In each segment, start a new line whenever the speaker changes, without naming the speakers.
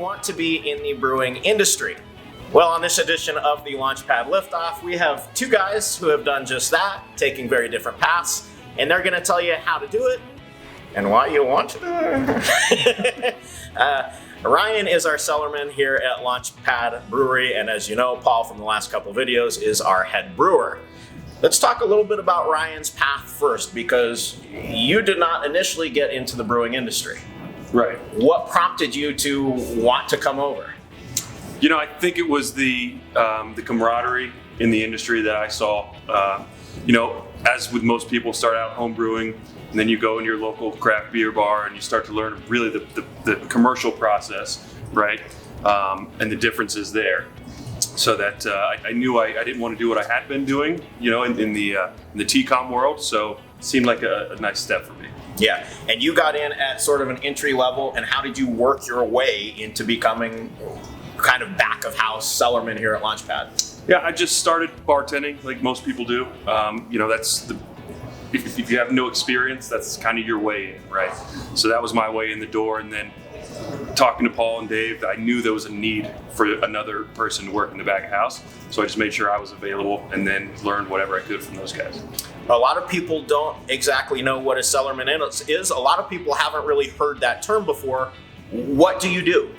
want to be in the brewing industry? Well, on this edition of the Launchpad Liftoff, we have two guys who have done just that, taking very different paths, and they're going to tell you how to do it and why you want to do it. Ryan is our cellarman here at Launchpad Brewery, and as you know, Paul from the last couple videos is our head brewer. Let's talk a little bit about Ryan's path first, because you did not initially get into the brewing industry.
Right.
What prompted you to want to come over?
You know, I think it was the camaraderie in the industry that I saw. You know, as with most people, start out home brewing, and then you go in your local craft beer bar and you start to learn really the commercial process, right? And the differences there. So that I knew I didn't want to do what I had been doing, you know, in the TCOM world. So it seemed like a nice step for me.
Yeah, and you got in at sort of an entry level, and how did you work your way into becoming kind of back of house cellarman here at Launchpad?
Yeah, I just started bartending like most people do. You know, that's if you have no experience, that's kind of your way in, right? So that was my way in the door, and then talking to Paul and Dave, I knew there was a need for another person to work in the back of house. So I just made sure I was available and then learned whatever I could from those guys.
A lot of people don't exactly know what a cellarman is. A lot of people haven't really heard that term before. What do you do?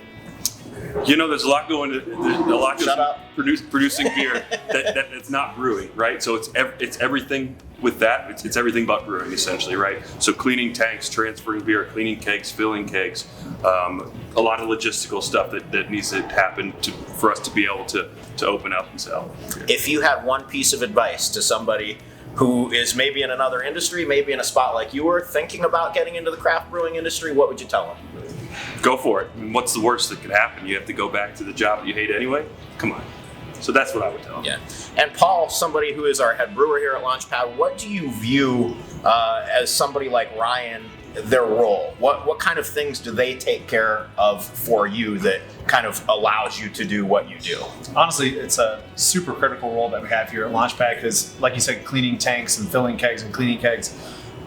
You know, there's a lot going to producing beer that's not brewing, right? So it's everything with that. It's everything but brewing, essentially, right? So cleaning tanks, transferring beer, cleaning kegs, filling kegs, a lot of logistical stuff that needs to happen for us to be able to open up and sell.
If you had one piece of advice to somebody who is maybe in another industry, maybe in a spot like you were, thinking about getting into the craft brewing industry, what would you tell them?
Go for it. I mean, what's the worst that could happen? You have to go back to the job that you hate anyway? Come on. So that's what I would tell them.
Yeah. And Paul, somebody who is our head brewer here at Launchpad, what do you view as somebody like Ryan, their role? What kind of things do they take care of for you that kind of allows you to do what you do?
Honestly, it's a super critical role that we have here at Launchpad because, like you said, cleaning tanks and filling kegs and cleaning kegs,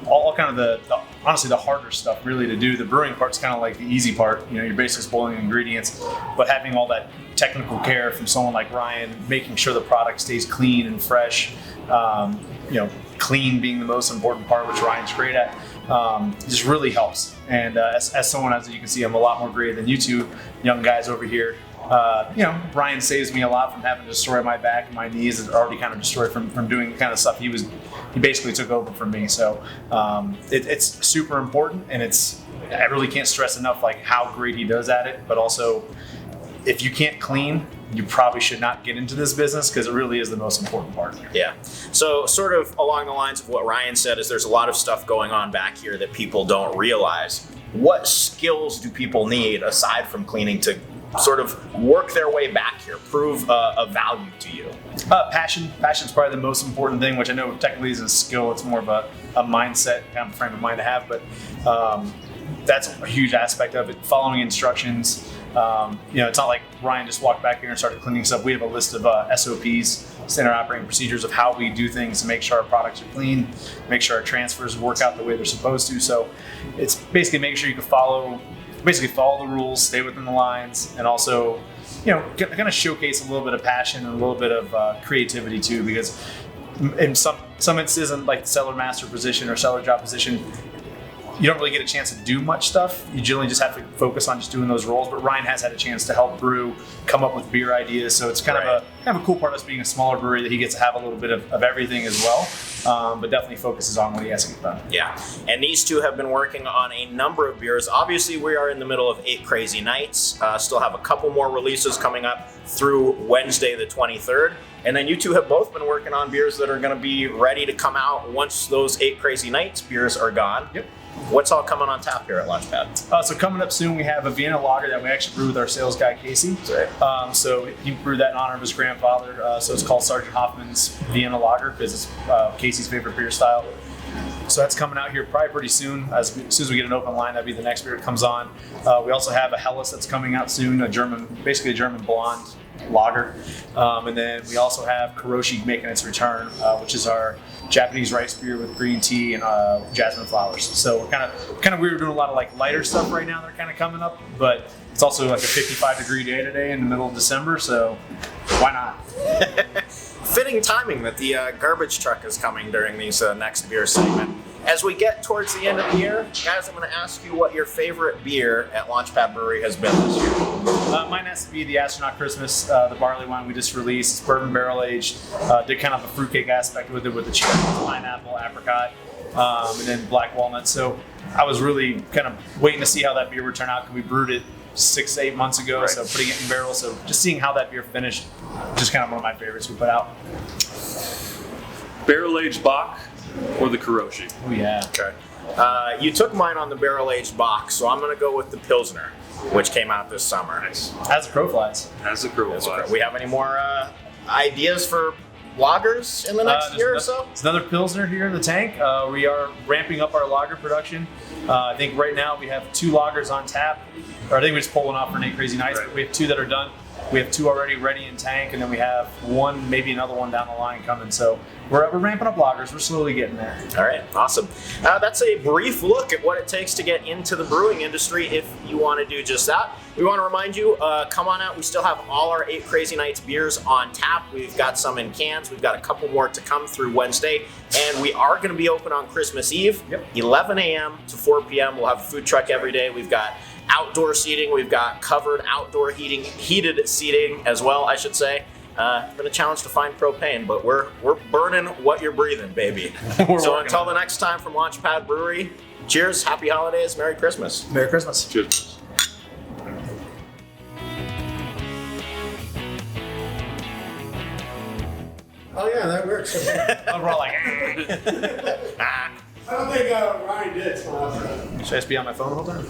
all kind of honestly the harder stuff really to do. The brewing part's kind of like the easy part. You know, you're basically boiling ingredients, but having all that technical care from someone like Ryan, making sure the product stays clean and fresh, you know, clean being the most important part, which Ryan's great at, just really helps. And as someone, as you can see, I'm a lot more gray than you two young guys over here. You know, Ryan saves me a lot from having to destroy my back and my knees are already kind of destroyed from doing the kind of stuff he basically took over from me. So it's super important, and I really can't stress enough like how great he does at it. But also, if you can't clean, you probably should not get into this business because it really is the most important part.
Yeah. So sort of along the lines of what Ryan said is there's a lot of stuff going on back here that people don't realize. What skills do people need aside from cleaning to sort of work their way back here, prove a value to you? Passion's probably the most important thing, which I know technically isn't a skill. It's more of a mindset, kind of frame of mind to have, but that's a huge aspect of it. Following instructions. You know, it's not like Ryan just walked back here and started cleaning stuff. We have a list of SOPs, standard operating procedures of how we do things to make sure our products are clean, make sure our transfers work out the way they're supposed to. So it's basically making sure you can follow the rules, stay within the lines, and also, you know, kind of showcase a little bit of passion and a little bit of creativity too, because in some instances, like the cellar master position or cellar job position, you don't really get a chance to do much stuff. You generally just have to focus on just doing those roles. But Ryan has had a chance to help brew, come up with beer ideas. So it's kind of a cool part of us being a smaller brewery that he gets to have a little bit of everything as well. But definitely focuses on what he has to get done. Yeah, and these two have been working on a number of beers. Obviously, we are in the middle of 8 Crazy Nights. Still have a couple more releases coming up through Wednesday the 23rd. And then you two have both been working on beers that are going to be ready to come out once those 8 Crazy Nights beers are gone. Yep. What's all coming on tap here at Launchpad? So coming up soon, we have a Vienna lager that we actually brew with our sales guy, Casey. Right. So he brewed that in honor of his grandfather. So it's called Sergeant Hoffman's Vienna lager because it's Casey's favorite beer style.
So that's coming out here probably pretty soon. As soon as we get an open line, that'd be the next beer that comes on. We also have a Helles that's coming out soon, basically a German blonde lager. And then we also have Kuroshi making its return, which is our Japanese rice beer with green tea and jasmine flowers. So we're kind of weird doing a lot of like lighter stuff right now. They're kind of coming up, but it's also like a 55-degree day today in the middle of December. So why not?
Fitting timing that the garbage truck is coming during these next beer segment. As we get towards the end of the year, guys, I'm going to ask you what your favorite beer at Launchpad Brewery has been this year.
Mine has to be the Astronaut Christmas, the barley wine we just released. It's bourbon barrel aged. Did kind of a fruitcake aspect with it, with the cherry, pineapple, apricot, and then black walnut. So I was really kind of waiting to see how that beer would turn out because we brewed it 6 to 8 months ago. Right. So putting it in barrels. So just seeing how that beer finished, just kind of one of my favorites we put out.
Barrel aged Bach or the Kuroshi?
Oh yeah.
Okay. You took mine on the barrel aged box, so I'm going to go with the Pilsner, which came out this summer.
Nice.
As a crow flies.
As a crow flies.
We have any more ideas for lagers in the next year or so?
There's another Pilsner here in the tank. We are ramping up our lager production. I think right now we have 2 lagers on tap. Or I think we're just pulling off for Nate Crazy Nights.
Right.
But we have 2 that are done. We have 2 already ready in tank, and then we have 1, maybe another one down the line coming. So we're ramping up lagers. We're slowly getting there.
All right, awesome. That's a brief look at what it takes to get into the brewing industry if you want to do just that. We want to remind you, come on out. We still have all our 8 Crazy Nights beers on tap. We've got some in cans. We've got a couple more to come through Wednesday. And we are going to be open on Christmas Eve, 11 a.m. to 4 p.m. We'll have a food truck every day. We've got outdoor seating. We've got covered outdoor heated seating as well, I should say. It's been a challenge to find propane, but we're burning what you're breathing, baby. So until the next time from Launchpad Brewery, cheers, happy holidays, Merry Christmas.
Merry Christmas.
Cheers.
Oh yeah, that works.
We're all like,
I don't think Ryan did. So
should I just be on my phone the whole time?